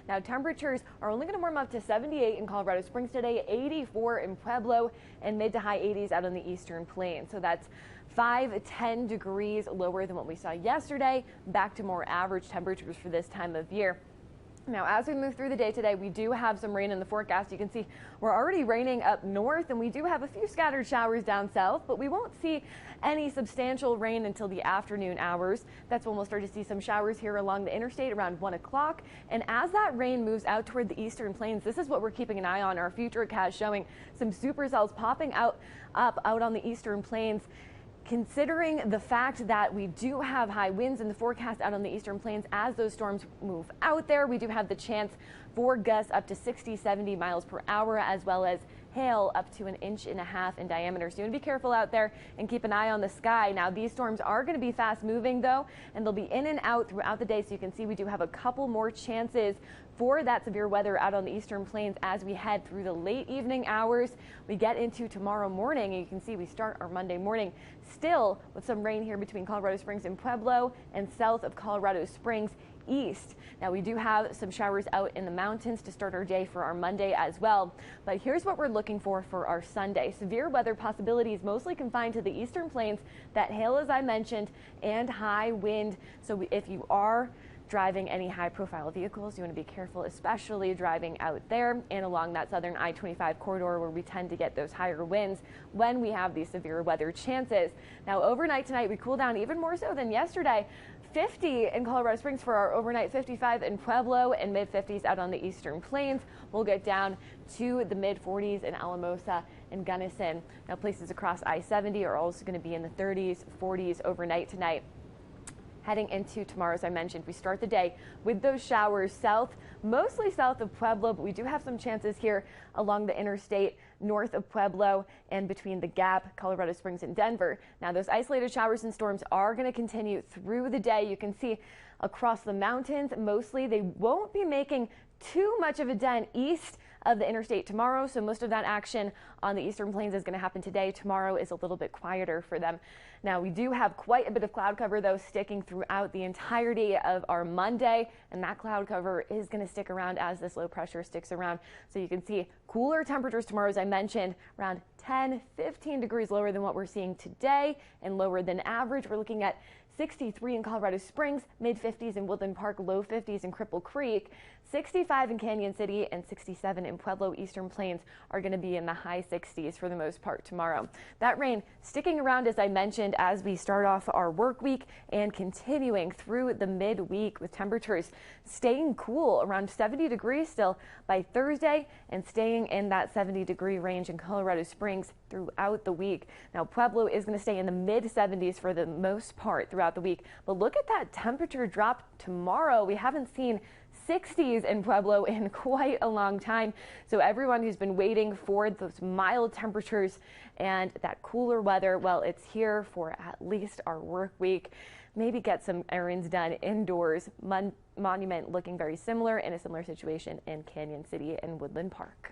Now temperatures are only going to warm up to 78 in Colorado Springs today, 84 in Pueblo, and mid to high 80s out on the eastern plains. So that's 5-10 degrees lower than what we saw yesterday, back to more average temperatures for this time of year. Now, as we move through the day today, we do have some rain in the forecast. You can see we're already raining up north, and we do have a few scattered showers down south, but we won't see any substantial rain until the afternoon hours. That's when we'll start to see some showers here along the interstate around 1 o'clock. And as that rain moves out toward the eastern plains, this is what we're keeping an eye on. Our futurecast showing some supercells popping out on the eastern plains. Considering the fact that we do have high winds in the forecast out on the eastern plains, as those storms move out there, we do have the chance for gusts up to 60-70 miles per hour, as well as hail up to 1.5 inches in diameter. So you want to be careful out there and keep an eye on the sky. Now, these storms are going to be fast moving though, and they'll be in and out throughout the day. So you can see we do have a couple more chances for that severe weather out on the eastern plains as we head through the late evening hours. We get into tomorrow morning, and you can see we start our Monday morning still with some rain here between Colorado Springs and Pueblo and south of Colorado Springs east. Now, we do have some showers out in the mountains to start our day for our Monday as well. But here's what we're looking for our Sunday. Severe weather possibilities mostly confined to the eastern plains. That hail, as I mentioned, and high wind. So if you are driving any high-profile vehicles, you want to be careful, especially driving out there and along that southern I-25 corridor where we tend to get those higher winds when we have these severe weather chances. Now, overnight tonight, we cool down even more so than yesterday. 50 in Colorado Springs for our overnight, 55 in Pueblo, and mid-50s out on the eastern plains. We'll get down to the mid-40s in Alamosa and Gunnison. Now, places across I-70 are also going to be in the 30s, 40s overnight tonight. Heading into tomorrow, as I mentioned, we start the day with those showers south, mostly south of Pueblo, but we do have some chances here along the interstate north of Pueblo and between the Gap, Colorado Springs, and Denver. Now, those isolated showers and storms are going to continue through the day. You can see across the mountains, mostly they won't be making too much of a dent east of the interstate tomorrow, so most of that action on the eastern plains is going to happen today. Tomorrow is a little bit quieter for them. Now, we do have quite a bit of cloud cover though sticking throughout the entirety of our Monday, and that cloud cover is going to stick around as this low pressure sticks around. So you can see cooler temperatures tomorrow, as I mentioned, around 10-15 degrees lower than what we're seeing today and lower than average. We're looking at 63 in Colorado Springs, mid-50s in Woodland Park, low 50s in Cripple Creek, 65 in Canyon City, and 67 in Pueblo. Eastern Plains are going to be in the high 60s for the most part tomorrow. That rain sticking around, as I mentioned, as we start off our work week and continuing through the midweek with temperatures staying cool around 70 degrees still by Thursday and staying in that 70-degree range in Colorado Springs throughout the week. Now, Pueblo is going to stay in the mid-70s for the most part throughout the week, but look at that temperature drop tomorrow. We haven't seen 60s in Pueblo in quite a long time. So everyone who's been waiting for those mild temperatures and that cooler weather, well, it's here for at least our work week. Maybe get some errands done indoors. Monument looking very similar, in a similar situation in Canyon City and Woodland Park.